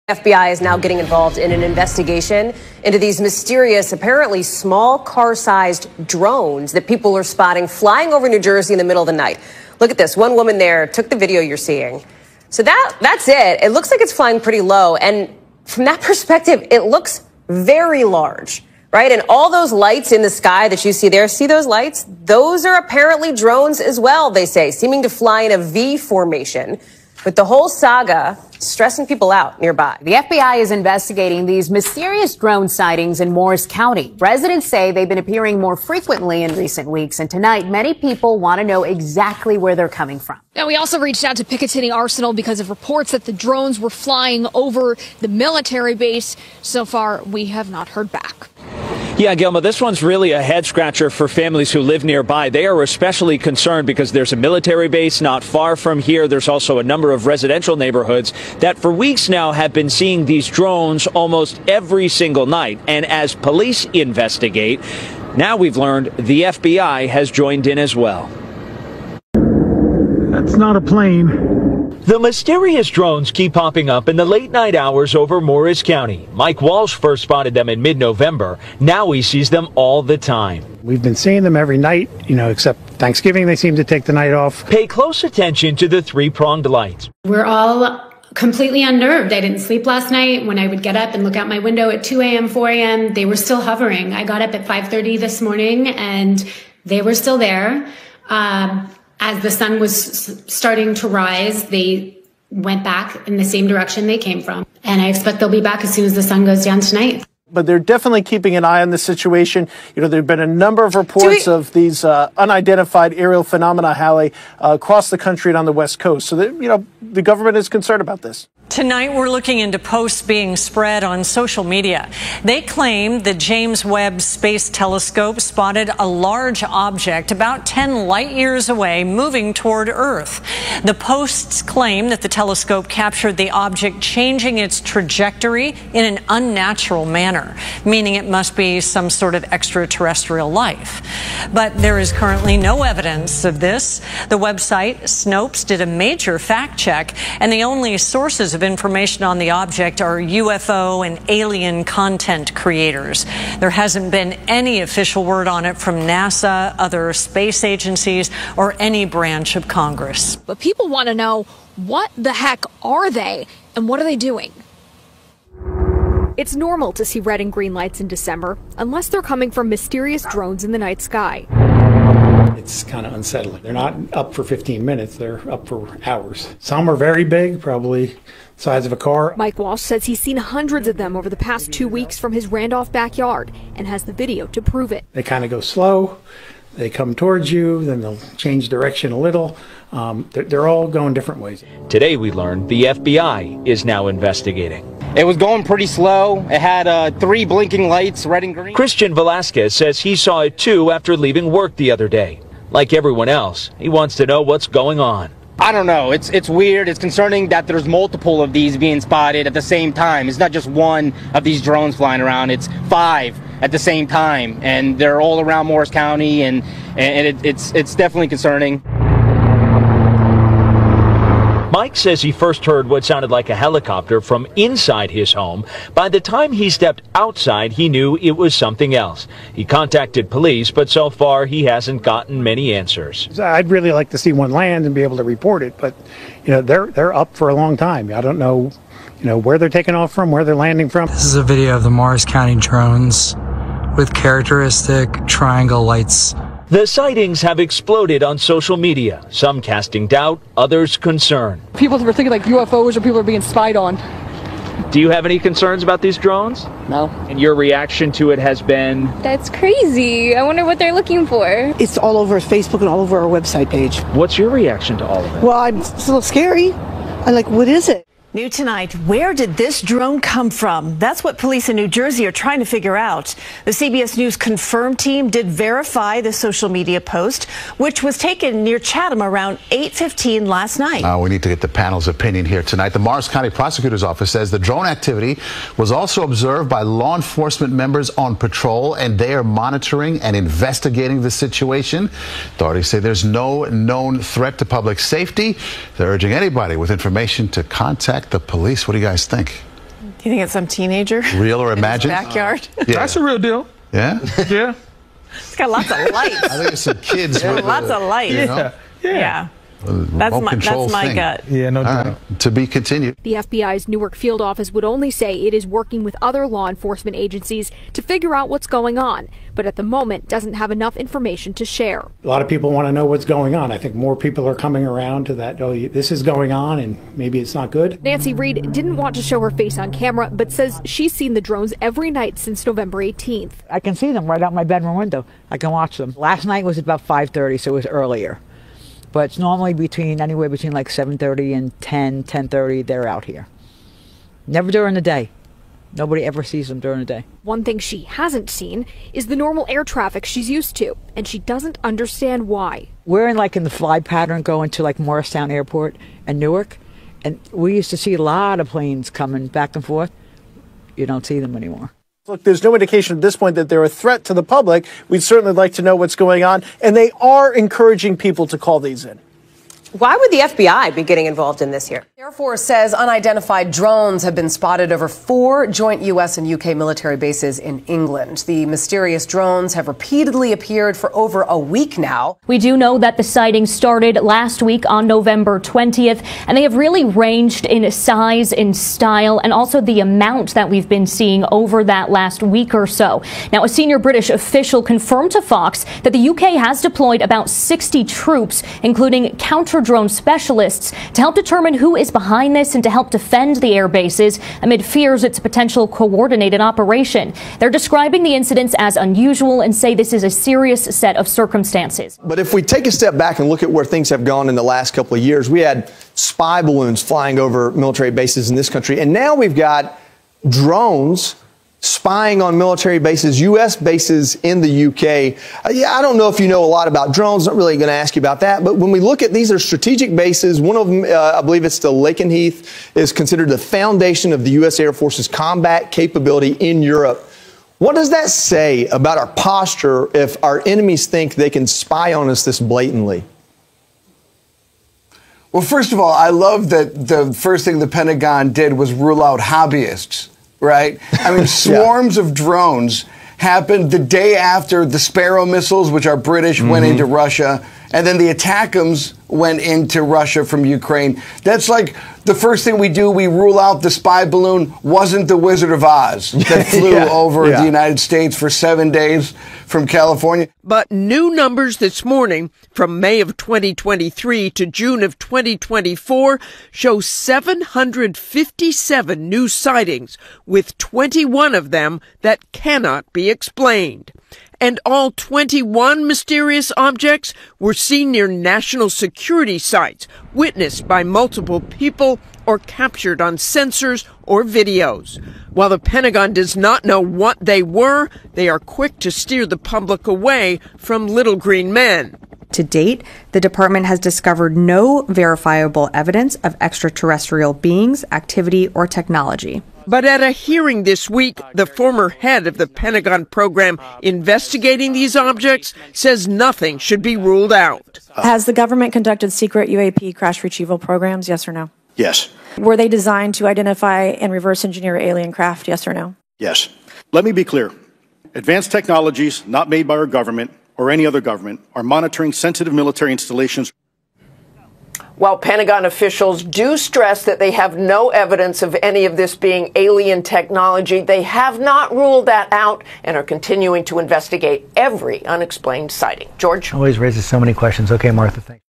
FBI is now getting involved in an investigation into these mysterious, apparently small car-sized drones that people are spotting flying over New Jersey in the middle of the night. Look at this. One woman there took the video you're seeing. So that's it. It looks like it's flying pretty low. And from that perspective, it looks very large, right? And all those lights in the sky that you see there, see those lights? Those are apparently drones as well, they say, seeming to fly in a V formation, with the whole saga stressing people out nearby. The FBI is investigating these mysterious drone sightings in Morris County. Residents say they've been appearing more frequently in recent weeks, and tonight many people want to know exactly where they're coming from. Now, we also reached out to Picatinny Arsenal because of reports that the drones were flying over the military base. So far, we have not heard back. Yeah, Gilma, this one's really a head scratcher for families who live nearby. They are especially concerned because there's a military base not far from here. There's also a number of residential neighborhoods that for weeks now have been seeing these drones almost every single night. And as police investigate, now we've learned the FBI has joined in as well. That's not a plane. The mysterious drones keep popping up in the late night hours over Morris County. Mike Walsh first spotted them in mid-November. Now he sees them all the time. We've been seeing them every night, except Thanksgiving they seem to take the night off. Pay close attention to the three-pronged lights. We're all completely unnerved. I didn't sleep last night. When I would get up and look out my window at 2 a.m., 4 a.m., they were still hovering. I got up at 5:30 this morning and they were still there. As the sun was starting to rise, they went back in the same direction they came from. And I expect they'll be back as soon as the sun goes down tonight. But they're definitely keeping an eye on the situation. There have been a number of reports of these unidentified aerial phenomena, Hallie, across the country and on the West Coast. So, the government is concerned about this. Tonight, we're looking into posts being spread on social media. They claim the James Webb Space Telescope spotted a large object about 10 light years away moving toward Earth. The posts claim that the telescope captured the object changing its trajectory in an unnatural manner, meaning it must be some sort of extraterrestrial life. But there is currently no evidence of this. The website Snopes did a major fact check, and the only sources of information on the object are UFO and alien content creators. There hasn't been any official word on it from NASA, other space agencies, or any branch of Congress. But people want to know, what the heck are they and what are they doing? It's normal to see red and green lights in December, unless they're coming from mysterious drones in the night sky. It's kind of unsettling. They're not up for 15 minutes, they're up for hours. Some are very big, probably the size of a car. Mike Walsh says he's seen hundreds of them over the past 2 weeks from his Randolph backyard and has the video to prove it. They kind of go slow, they come towards you, then they'll change direction a little. They're all going different ways. Today we learned the FBI is now investigating. It was going pretty slow. It had 3 blinking lights, red and green. Christian Velasquez says he saw it too after leaving work the other day. Like everyone else, he wants to know what's going on. I don't know. It's weird. It's concerning that there's multiple of these being spotted at the same time. It's not just one of these drones flying around. It's 5 at the same time, and they're all around Morris County, and it's definitely concerning. Mike says he first heard what sounded like a helicopter from inside his home. By the time he stepped outside, he knew it was something else. He contacted police, but so far he hasn't gotten many answers. I'd really like to see one land and be able to report it, but they're up for a long time. I don't know, where they're taking off from, where they're landing from. This is a video of the Morris County drones with characteristic triangle lights. The sightings have exploded on social media, some casting doubt, others concern. People were thinking like UFOs or people are being spied on. Do you have any concerns about these drones? No. And your reaction to it has been? That's crazy. I wonder what they're looking for. It's all over Facebook and all over our website page. What's your reaction to all of it? Well, it's a little scary. I'm like, what is it? New tonight, where did this drone come from? That's what police in New Jersey are trying to figure out. The CBS News Confirm team did verify the social media post, which was taken near Chatham around 8:15 last night. We need to get the panel's opinion here tonight. The Morris County Prosecutor's Office says the drone activity was also observed by law enforcement members on patrol, and they are monitoring and investigating the situation. Authorities say there's no known threat to public safety. They're urging anybody with information to contact the police. What do you guys think? You think it's some teenager? Real or imagined? Backyard? Yeah. That's a real deal. Yeah? Yeah. It's got lots of lights. I think it's some kids. with Lots of lights. You know, Yeah. That's my gut. Yeah, no doubt. right. To be continued. The FBI's Newark field office would only say it is working with other law enforcement agencies to figure out what's going on, but at the moment doesn't have enough information to share. A lot of people want to know what's going on. I think more people are coming around to that, oh, this is going on and maybe it's not good. Nancy Reed didn't want to show her face on camera, but says she's seen the drones every night since November 18th. I can see them right out my bedroom window. I can watch them. Last night was about 5:30, so it was earlier. But it's normally anywhere between like 7:30 and 10:30, they're out here. Never during the day. Nobody ever sees them during the day. One thing she hasn't seen is the normal air traffic she's used to, and she doesn't understand why. We're in the fly pattern going to like Morristown Airport and Newark, and we used to see a lot of planes coming back and forth. You don't see them anymore. Look, there's no indication at this point that they're a threat to the public. We'd certainly like to know what's going on, and they are encouraging people to call these in. Why would the FBI be getting involved in this here? Air Force says unidentified drones have been spotted over 4 joint U.S. and U.K. military bases in England. The mysterious drones have repeatedly appeared for over a week now. We do know that the sightings started last week on November 20th, and they have really ranged in size, in style, and also the amount that we've been seeing over that last week or so. Now, a senior British official confirmed to Fox that the UK has deployed about 60 troops, including counter-drone specialists, to help determine who is behind this and to help defend the air bases amid fears it's a potential coordinated operation. They're describing the incidents as unusual and say this is a serious set of circumstances. But if we take a step back and look at where things have gone in the last couple of years, we had spy balloons flying over military bases in this country, and now we've got drones spying on military bases, U.S. bases in the UK. I don't know if you know a lot about drones. Not really going to ask you about that. But when we look at these are strategic bases. One of them, I believe it's the Lakenheath, is considered the foundation of the U.S. Air Force's combat capability in Europe. What does that say about our posture if our enemies think they can spy on us this blatantly? Well, first of all, I love that the first thing the Pentagon did was rule out hobbyists. Right? I mean, swarms of drones happened the day after the Sparrow missiles, which are British, went into Russia, and then the ATACMS went into Russia from Ukraine. That's like the first thing we do, we rule out the spy balloon wasn't the Wizard of Oz that flew over the United States for 7 days from California. But new numbers this morning from May of 2023 to June of 2024 show 757 new sightings, with 21 of them that cannot be explained. And all 21 mysterious objects were seen near national security sites, witnessed by multiple people or captured on sensors or videos. While the Pentagon does not know what they were, they are quick to steer the public away from little green men. To date, the department has discovered no verifiable evidence of extraterrestrial beings, activity, or technology. But at a hearing this week, the former head of the Pentagon program investigating these objects says nothing should be ruled out. Has the government conducted secret UAP crash retrieval programs, yes or no? Yes. Were they designed to identify and reverse engineer alien craft, yes or no? Yes. Let me be clear. Advanced technologies not made by our government or any other government are monitoring sensitive military installations. While Pentagon officials do stress that they have no evidence of any of this being alien technology, they have not ruled that out and are continuing to investigate every unexplained sighting. George? Always raises so many questions. Okay, Martha, thanks.